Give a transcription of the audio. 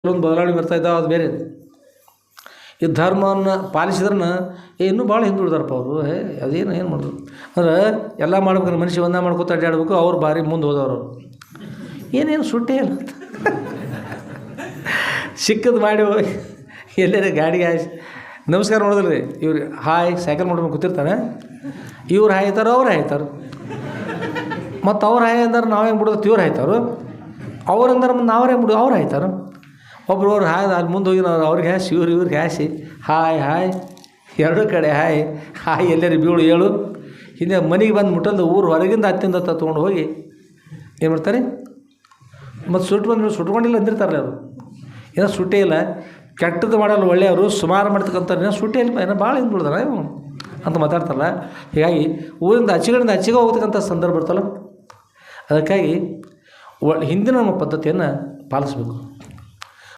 ಕೆಲವೊಂದು ಬದಲಾವಣೆ ಬರ್ತಾ ಇದ್ದಾವೆ, ಅದು ಬೇರೆ. ಈ ಧರ್ಮವನ್ನು ಪಾಲಿಸಿದ್ರನ್ನ ಇನ್ನೂ ಭಾಳ ಹಿಂದುಳಿದಾರಪ್ಪ ಅವರು. ಅದೇನು ಏನು ಮಾಡೋದು ಅಂದ್ರೆ ಎಲ್ಲ ಮಾಡ್ಬೇಕಂದ್ರೆ ಮನುಷ್ಯ ಒಂದೇ ಮಾಡ್ಕೊತ ಅಡ್ಡಾಡ್ಬೇಕು, ಅವ್ರು ಭಾರಿ ಮುಂದೆ ಹೋದವರು. ಏನೇನು ಸುಟ್ಟೇ ಇಲ್ಲ ಸಿಕ್ಕದು ಮಾಡಿ ಹೋಗಿ ಎಲ್ಲೇ ಗಾಡಿಗೆ ನಮಸ್ಕಾರ ನೋಡಿದ್ರಿ ಇವ್ರಿಗೆ ಹಾಯ್ ಸೈಕಲ್ ಮಾಡ್ಕೊಂಡು ಕೂತಿರ್ತಾನೆ, ಇವ್ರು ಹಾಯ್ತಾರೋ ಅವ್ರು ಹಾಯ್ತಾರೆ. ಮತ್ತು ಅವ್ರು ಹಾಯ್ ಅಂದ್ರೆ ನಾವೇನು ಬಿಡೋದು, ಇವ್ರು ಹಾಯ್ತಾರು. ಅವ್ರು ಅಂದ್ರೆ ನಾವೇ ಬಿಡು ಅವ್ರು ಹಾಯ್ತಾರೆ. ಒಬ್ರು ಅವ್ರು ಹಾಯ್ದು ಅಲ್ಲಿ ಮುಂದೆ ಹೋಗಿ ನಾವು ಅವ್ರಿಗೆ ಹಾಸಿ ಇವ್ರಿಗೆ ಹಾಸಿ ಹಾಯ್ ಹಾಯ್ ಎರಡೂ ಕಡೆ ಹಾಯ್ ಹಾಯ್ ಎಲ್ಲರೂ ಬೀಳು ಏಳು. ಹಿಂದೆ ಮನೆಗೆ ಬಂದು ಮುಟ್ಟಲ್ದು ಊರು ಹೊರಗಿಂದ ಹತ್ತಿಂದ ತೊಗೊಂಡು ಹೋಗಿ ಏನು ಮಾಡ್ತಾರೆ, ಮತ್ತು ಸುಟ್ಕೊಂಡಿಲ್ಲ ಅಂದಿರ್ತಾರಲ್ಲ ಅವರು. ಏನೋ ಸುಟ್ಟೇ ಇಲ್ಲ, ಕೆಟ್ಟದ್ದು ಮಾಡಲ್ಲ ಒಳ್ಳೆಯವರು, ಸುಮಾರು ಮಾಡ್ತಕ್ಕಂಥವ್ರು ಏನೋ ಸುಟ್ಟೇ ಇಲ್ಲ, ಏನೋ ಭಾಳ ಹಿಂದೆ ಬಿಡ್ದಾರ ಅಂತ ಮಾತಾಡ್ತಾರಲ್ಲ. ಹೀಗಾಗಿ ಊರಿಂದ ಆಚೆಗೆ ಹೋಗ್ತಕ್ಕಂಥ ಸಂದರ್ಭ ಬರ್ತಲ್ಲ, ಅದಕ್ಕಾಗಿ ಹಿಂದಿನ ನಮ್ಮ ಪದ್ಧತಿಯನ್ನು ಪಾಲಿಸ್ಬೇಕು.